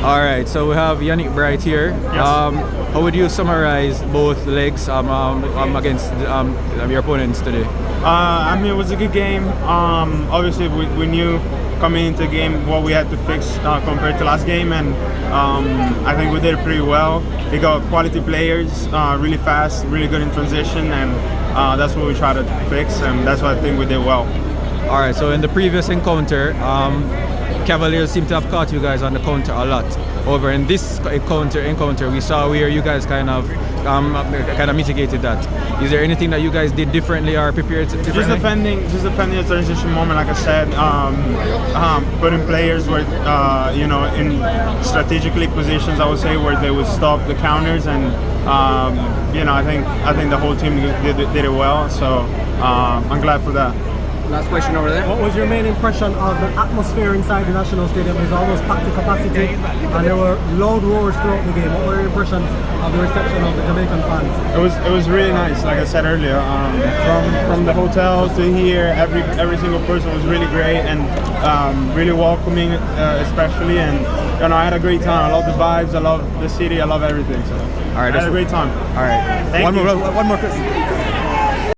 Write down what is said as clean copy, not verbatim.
All right, so we have Yannick Bright here. Yes. How would you summarize both legs against your opponents today? I mean, it was a good game. Obviously, we knew coming into the game what we had to fix compared to last game, and I think we did it pretty well. We got quality players, really fast, really good in transition, and that's what we tried to fix, and that's what I think we did well. All right, so in the previous encounter, Cavalier seemed to have caught you guys on the counter a lot. Over in this encounter, we saw where you guys kind of mitigated that. Is there anything that you guys did differently or prepared differently? Just defending the transition moment, like I said, putting players where in strategically positions, I would say, where they would stop the counters, and I think the whole team did it well. So I'm glad for that. Last question over there. What was your main impression of the atmosphere inside the National Stadium? It was almost packed to capacity, and there were loud roars throughout the game. What were your impressions of the reception of the Jamaican fans? It was really nice. Like I said earlier, from the hotel to here, every single person was really great and really welcoming, especially. And I had a great time. I love the vibes. I love the city. I love everything. So all right, I had a great time. All right. One more question.